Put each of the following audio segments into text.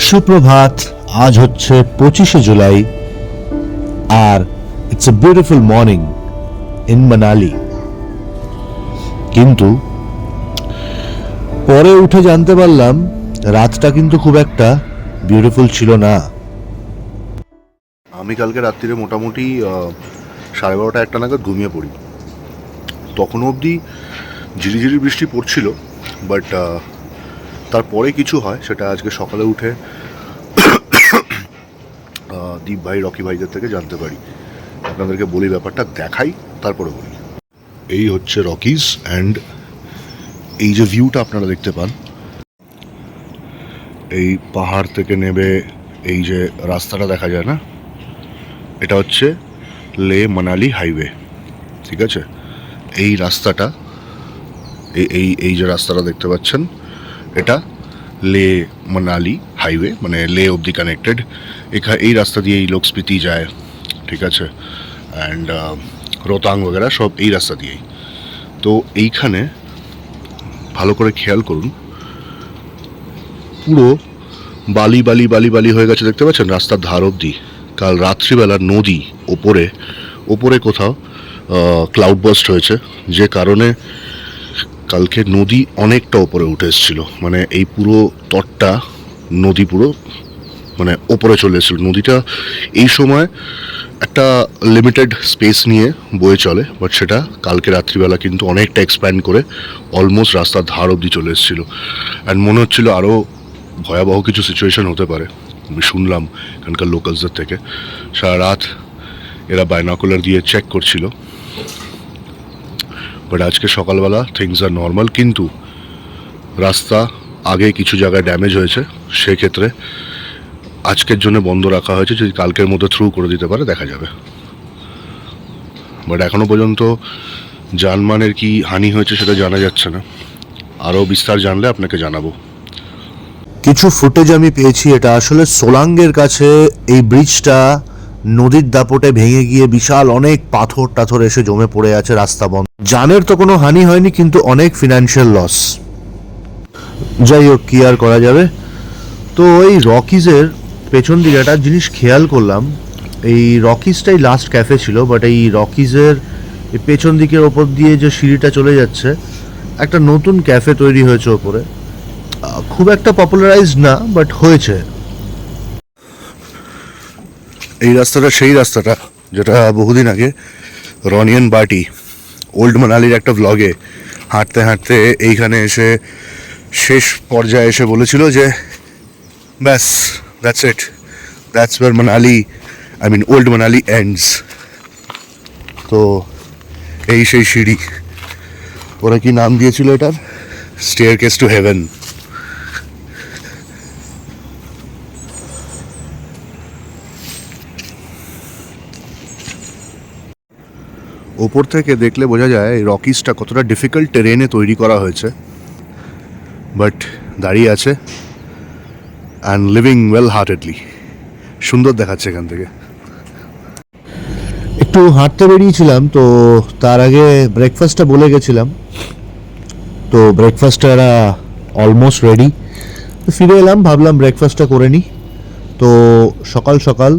সুপ্রভাত। আজ হচ্ছে 25শে জুলাই আর it's a beautiful morning in Manali. কিন্তু পরে উঠে জানতে পারলাম রাতটা কিন্তু খুব একটা বিউটিফুল ছিল না। আমি কালকে রাত্রিরে মোটামুটি 12:30 একটা নাগাদ ঘুমিয়ে পড়ি। তখনও অবধি ঝিরিঝিরি বৃষ্টি পড়ছিল, বাট তারপরে কিছু হয় সেটা আজকে সকালে উঠে দীপ ভাই, রকি ভাইদের থেকে জানতে পারি। আপনাদেরকে বলি, ব্যাপারটা দেখাই, তারপরে বলি। এই হচ্ছে রকিজ, অ্যান্ড এই যে ভিউটা আপনারা দেখতে পান, এই পাহাড় থেকে নেবে এই যে রাস্তাটা দেখা যায় না, এটা হচ্ছে লে মানালি হাইওয়ে। ঠিক আছে, এই রাস্তাটা, এই এই যে রাস্তাটা দেখতে পাচ্ছেন, এটা লে মানালি হাইওয়ে, মানে লে অবধি কানেক্টেড। এই রাস্তা দিয়ে এই লোকস্পিতি যায়, ঠিক আছে, অ্যান্ড রোতাং বগেরা সব এই রাস্তা দিয়েই। তো এইখানে ভালো করে খেয়াল করুন, পুরো বালি বালি বালি বালি হয়ে গেছে, দেখতে পাচ্ছেন রাস্তার ধার অবধি। কাল রাত্রিবেলা নদী ওপরে ওপরে কোথাও ক্লাউড বাস্ট হয়েছে, যে কারণে কালকে নদী অনেকটা ওপরে উঠে এসেছিল। মানে এই পুরো তটটা নদী পুরো মানে ওপরে চলে এসেছিল। নদীটা এই সময় একটা লিমিটেড স্পেস নিয়ে বয়ে চলে, বাট সেটা কালকে রাত্রিবেলা কিন্তু অনেকটা এক্সপ্যান্ড করে অলমোস্ট রাস্তার ধার অবধি চলে এসেছিল। অ্যান্ড মনে হচ্ছিল আরও ভয়াবহ কিছু সিচুয়েশন হতে পারে। আমি শুনলাম এখানকার লোকালসদের থেকে, সারা রাত এরা বাইনোকুলার দিয়ে চেক করছিল, বাট আজকে সকালবেলা থিংস আর নর্মাল। কিন্তু রাস্তা আগে কিছু জায়গায় ড্যামেজ হয়েছে, সেক্ষেত্রে আজকের জন্য বন্ধ রাখা হয়েছে। যদি কালকের মধ্যে থ্রু করে দিতে পারে দেখা যাবে, বাট এখনও পর্যন্ত জানমালের কি হানি হয়েছে সেটা জানা যাচ্ছে না। আরও বিস্তার জানলে আপনাকে জানাবো। কিছু ফুটেজ আমি পেয়েছি, এটা আসলে সোলাঙ্গের কাছে এই ব্রিজটা নদীর দাপটে ভেঙে গিয়ে বিশাল অনেক পাথর টাথর এসে জমে পড়ে আছে, রাস্তা বন্ধ। জানের তো কোনো হানি হয়নি, কিন্তু অনেক ফিনান্সিয়াল লস। যাই হোক, কি আর করা যাবে। তো এই রকিজের পেছন দিকে একটা জিনিস খেয়াল করলাম, এই রকিজটাই লাস্ট ক্যাফে ছিল, বাট এই রকিজের এই পেছন দিকের ওপর দিয়ে যে সিঁড়িটা চলে যাচ্ছে, একটা নতুন ক্যাফে তৈরি হয়েছে ওপরে। খুব একটা পপুলারাইজ না, বাট হয়েছে। এই রাস্তাটা সেই রাস্তাটা যেটা বহুদিন আগে রনিয়ন বাটি ওল্ড মানালির একটা ব্লগে হাঁটতে হাঁটতে এইখানে এসে শেষ পর্যায়ে এসে বলেছিল যে ব্যাস, that's it, that's where Manali, I mean old Manali ends. তো এই সেই সিঁড়ি, ওরা কি নাম দিয়েছিল এটার? Staircase to heaven. ওপর থেকে দেখলে বোঝা যায় এই রকিজটা কতটা ডিফিকাল্ট টেরেনে তৈরি করা হয়েছে, বাট দাঁড়িয়ে আছে অ্যান্ড লিভিং ওয়েল হার্টেডলি। সুন্দর দেখাচ্ছে এখান থেকে। একটু হাঁটতে বেরিয়েছিলাম, তো তার আগে ব্রেকফাস্টটা বলে গেছিলাম, তো ব্রেকফাস্টটা এরা অলমোস্ট রেডি। ফিরে এলাম, ভাবলাম ব্রেকফাস্টটা করে নিই। তো সকাল সকাল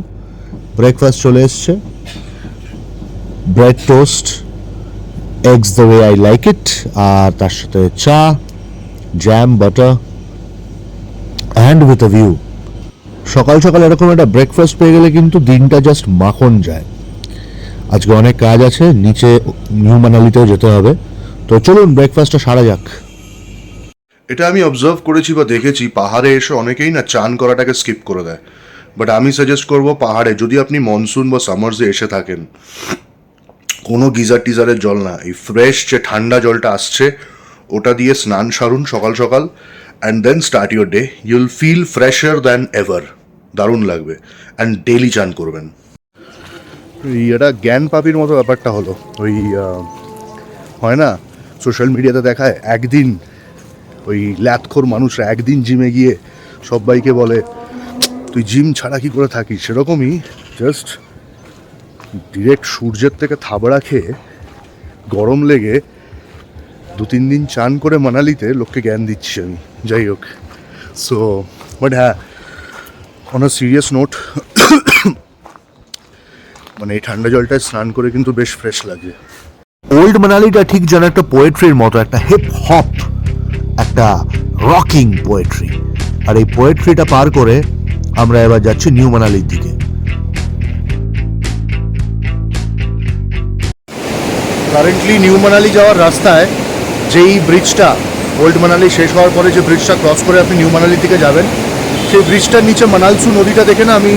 ব্রেকফাস্ট চলে এসছে, bread toast, eggs the way I like it, আর তার সাথে চা, jam, butter, and with a view. সকাল সকাল এরকম একটা ব্রেকফাস্ট পেয়ে গেলে কিন্তু দিনটা জাস্ট মাখন যায়। আজকে অনেক কাজ আছে, নিচে নিউ মানালিতেও যেতে হবে, তো চলুন ব্রেকফাস্টটা সারা যাক। এটা আমি অবজার্ভ করেছি বা দেখেছি, পাহাড়ে এসে অনেকেই না চান করাটাকে স্কিপ করে দেয়, বাট আমি সাজেস্ট করব পাহাড়ে যদি আপনি মনসুন বা সামার্সে এসে থাকেন, কোনো গিজার টিজারের জল না, এই ফ্রেশ যে ঠান্ডা জলটা আসছে ওটা দিয়ে স্নান সারুন সকাল সকাল, and then start your day. You'll feel fresher than ever. দারুণ লাগবে। অ্যান্ড ডেইলি চান করবেন। এটা জ্ঞান পাপির মতো ব্যাপারটা হলো, ওই হয় না সোশ্যাল মিডিয়াতে দেখায়, একদিন ওই ল্যাথখোর মানুষরা একদিন জিমে গিয়ে সবাইকে বলে তুই জিম ছাড়া কি করে থাকিস, সেরকমই জাস্ট ডিরেক্ট সূর্যের থেকে থাবড়া খেয়ে গরম লেগে 2-3 দিন চান করে মানালিতে লোককে জ্ঞান দিচ্ছি আমি। যাই হোক, সো বাট হ্যাঁ, অন আ সিরিয়াস নোট, মানে এই ঠান্ডা জলটায় স্নান করে কিন্তু বেশ ফ্রেশ লাগে। ওল্ড মানালিটা ঠিক যেন একটা পোয়েট্রির মতো, একটা হিপ হপ, একটা রকিং পোয়েট্রি। আর এই পোয়েট্রিটা পার করে আমরা এবার যাচ্ছি নিউ মানালির দিকে। কারেন্টলি নিউ মানালি যাওয়ার রাস্তায় যেই ব্রিজটা, ওল্ড মানালি শেষ হওয়ার পরে যে ব্রিজটা ক্রস করে আপনি নিউ মানালির দিকে যাবেন, সেই ব্রিজটার নিচে মানালসু নদীটা দেখে না আমি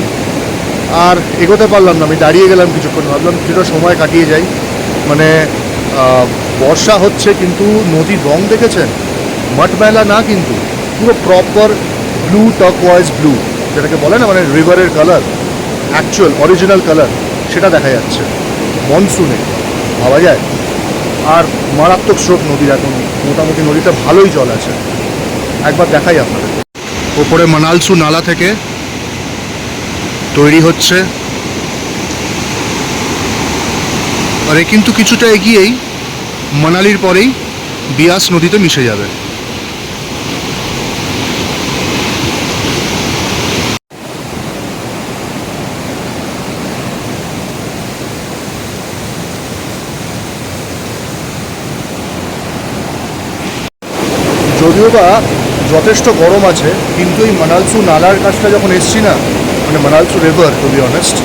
আর এগোতে পারলাম না। আমি দাঁড়িয়ে গেলাম কিছুক্ষণ, ভাবলাম কিছুটা সময় কাটিয়ে যাই। মানে বর্ষা হচ্ছে কিন্তু নদীর রং দেখেছেন, মটমেলা না কিন্তু পুরো প্রপার ব্লু, টার্কোয়াইজ ব্লু, যেটাকে বলে না মানে রিভারের কালার, অ্যাকচুয়াল অরিজিনাল কালার, সেটা দেখা যাচ্ছে মনসুনে, ভাবা যায়। আর মারাত্মক স্রোত নদীর, এখন মোটামুটি নদীতে ভালোই জল আছে। একবার দেখাই আপনাদের। ওপরে মানালসু নালা থেকে তৈরি হচ্ছে, আর এ কিন্তু কিছুটা এগিয়েই মানালির পরেই বিয়াস নদীতে মিশে যাবে। যদিও বা যথেষ্ট গরম আছে, কিন্তু এই মানালসু নালার কাছটা যখন এসছি না, মানে মানালসু রিভার, টু বি অনেস্ট,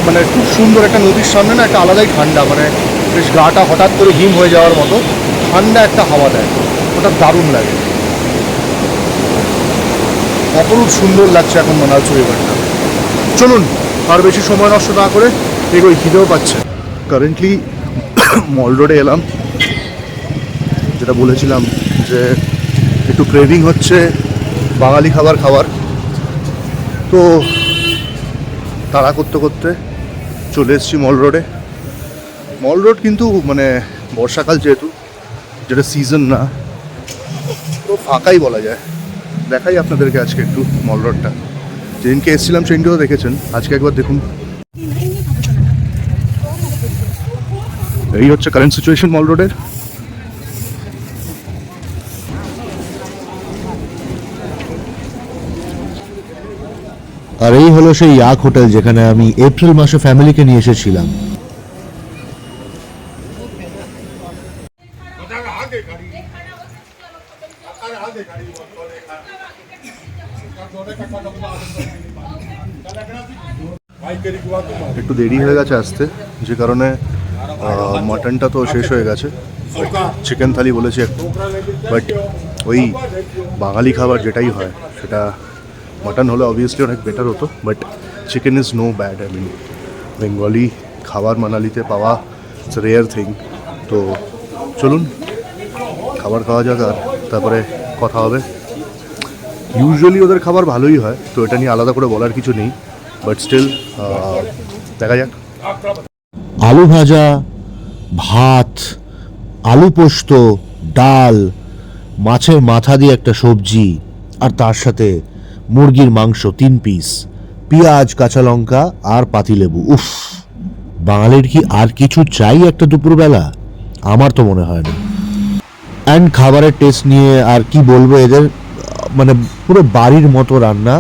মানে খুব সুন্দর একটা নদীর সামনে না একটা আলাদাই ঠান্ডা, মানে বেশ গাটা হঠাৎ করে হিম হয়ে যাওয়ার মতো ঠান্ডা একটা হাওয়া দেয়, ওটা দারুণ লাগে। অপরূপ সুন্দর লাগছে এখন মানালসু রিভারটা। চলুন আর বেশি সময় নষ্ট না করে এগোই, খিদেও পাচ্ছে। কারেন্টলি মল রোডে এলাম, যেটা বলেছিলাম যে একটু ক্রেভিং হচ্ছে বাঙালি খাবার খাওয়ার, তো তাড়া করতে করতে চলে এসেছি মল রোডে। মল রোড কিন্তু মানে বর্ষাকাল যেহেতু, যেটা সিজন না, তো ফাঁকাই বলা যায়। দেখাই আপনাদেরকে আজকে একটু মল রোডটা। যেদিনকে এসেছিলাম সেদিনকেও দেখেছেন, আজকে একবার দেখুন। এই হচ্ছে কারেন্ট সিচুয়েশন মল রোডের। আর এই হলো সেই ইয়াক হোটেল যেখানে আমি এপ্রিল মাসে ফ্যামিলিকে নিয়ে এসেছিলাম। একটু দেরি হয়ে গেছে আসতে, যে কারণে মাটনটা তো শেষ হয়ে গেছে। চিকেন থালি বলেছি একটু, বাট ওই বাঙালি খাবার যেটাই হয় সেটা মাটন হলে অবভিয়াসলি অনেক বেটার হতো, but chicken is no bad. I mean Bengali খাবার মানালিতে পাওয়া ইটস রেয়ার থিং। তো চলুন খাবার খাওয়া যাক, আর তারপরে কথা হবে। ইউজুয়ালি ওদের খাবার ভালোই হয়, তো এটা নিয়ে আলাদা করে বলার কিছু নেই, বাট স্টিল দেখা যাক। আলু ভাজা, ভাত, আলু পোস্ত, ডাল, মাছের মাথা দিয়ে একটা সবজি, আর তার সাথে মুরগির মাংস 3 পিস, পেঁয়াজ, কাঁচা লঙ্কা আর পাতিলেবু। উফ, বাঙালির কি আর কিছু চাই একটা দুপুরবেলা? আমার তো মনে হয় না। অ্যান্ড খাবারের টেস্ট নিয়ে আর কি বলবো, এদের মানে পুরো বাড়ির মতো রান্না।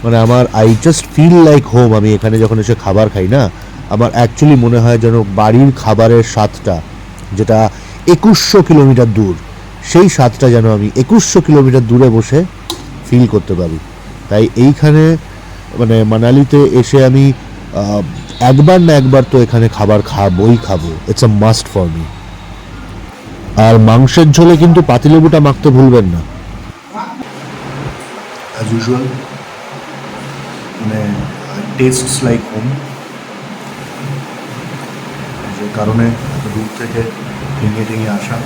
মানে আমার I just feel like home. আমি এখানে যখন এসে খাবার খাই না, আমার অ্যাকচুয়ালি মনে হয় যেন বাড়ির খাবারের স্বাদটা, যেটা 2100 কিলোমিটার দূর, সেই স্বাদটা যেন আমি 2100 কিলোমিটার দূরে বসে ফিল করতে পারি। তাই এইখানে মানে মানালিতে এসে আমি একবার না একবার তো এখানে খাবার খাবোই খাবো। It's a must for me. আর মাংসের ঝোলে কিন্তু পাতিলেবুটা মাখতে ভুলবেন না। অ্যাজ ইউজুয়াল মানে টেস্টস লাইক হোম, যে কারণে দূর থেকে ভেঙে টেঙে আসা।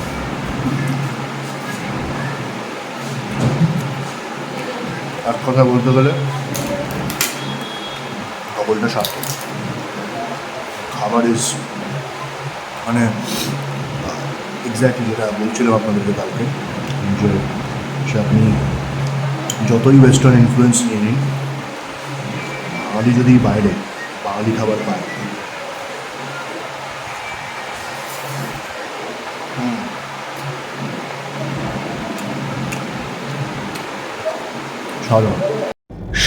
আর কথা বলতে গেলে সকলটা সার্থক। খাবার ইজ মানে এক্স্যাক্টলি যেটা বলছিলাম আপনাদেরকে কালকে, যে সে আপনি যতই ওয়েস্টার্ন ইনফ্লুয়েন্স নিয়ে নিন, বাঙালি যদি বাইরে বাঙালি খাবার পায়,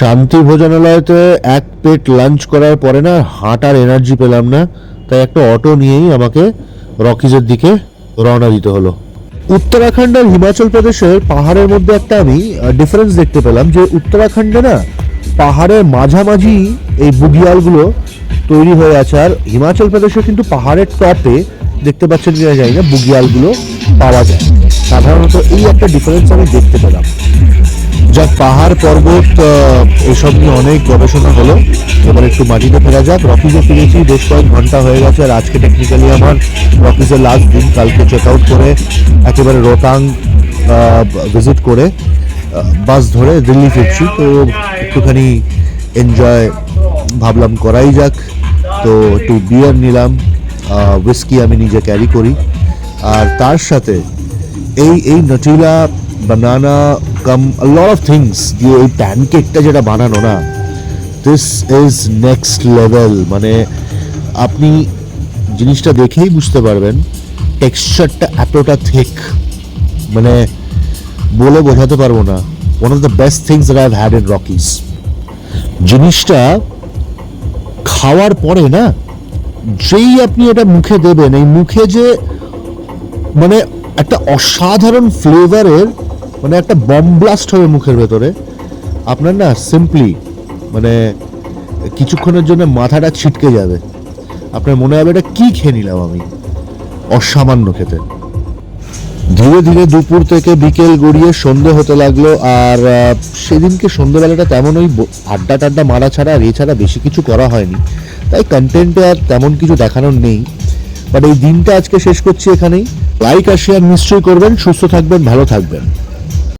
শান্তি ভোজনালয়তে এক পেট লাঞ্চ করার পরে না হাঁটার এনার্জি পেলাম না, তাই একটা অটো নিয়েই আমাকে রকিজের দিকে রওনা দিতে হলো। উত্তরাখণ্ড আর হিমাচল প্রদেশের পাহাড়ের মধ্যে একটা আমি ডিফারেন্স দেখতে পেলাম, যে উত্তরাখণ্ডে না পাহাড়ের মাঝামাঝি এই বুগিয়ালগুলো তৈরি হয়ে আছে, আর হিমাচল প্রদেশে কিন্তু পাহাড়ের টপে দেখতে পাচ্ছেন কিনা জানি না বুগিয়ালগুলো পাওয়া যায়। সাধারণত এই একটা ডিফারেন্স আমি দেখতে পেলাম। যা পাহাড় পর্বত এসব নিয়ে অনেক গবেষণা হলো, এবার একটু মাটিতে ফেরা যাক। রকিজে ফিরেছি, বেশ কয়েক ঘন্টা হয়ে গেছে, আর আজকে টেকনিক্যালি আমার রকিজের লাস্ট দিন। কালকে চেক আউট করে একেবারে রোতাং ভিজিট করে বাস ধরে দিল্লি ফিরছি। তো একটুখানি এনজয় ভাবলাম করাই যাক, তো একটু বিয়ার নিলাম, উইস্কি আমি নিজে ক্যারি করি, আর তার সাথে এই নাটিলা বানানা কাম লট অফ থিংস দিয়ে এই প্যানকেকটা যেটা বানানো না, দিস ইজ নেক্সট লেভেল। মানে আপনি জিনিসটা দেখেই বুঝতে পারবেন টেক্সচারটা এতটা থিক, মানে বলে বোঝাতে পারবো না। One of the best things that I have had in Rockies. জিনিসটা খাওয়ার পরে না, যেই আপনি এটা মুখে দেবেন, এই মুখে যে মানে একটা অসাধারণ ফ্লেভারের মানে একটা বম ব্লাস্ট হবে মুখের ভেতরে। আপনার না সিম্পলি মানে কিছুক্ষণের জন্য মাথাটা ছিটকে যাবে, আপনার মনে হবে এটা কি খেয়ে নিলাম আমি, অসামান্য খেতে। ধীরে ধীরে দুপুর থেকে বিকেল গড়িয়ে সন্ধে হতে লাগলো, আর সেদিনকে সন্ধ্যেবেলাটা তেমন ওই আড্ডা টাড্ডা মারা ছাড়া আর এছাড়া বেশি কিছু করা হয়নি, তাই কন্টেন্টে আর তেমন কিছু দেখানোর নেই। বাট এই দিনটা আজকে শেষ করছি এখানেই। লাইক আর শেয়ার নিশ্চয়ই করবেন। সুস্থ থাকবেন, ভালো থাকবেন।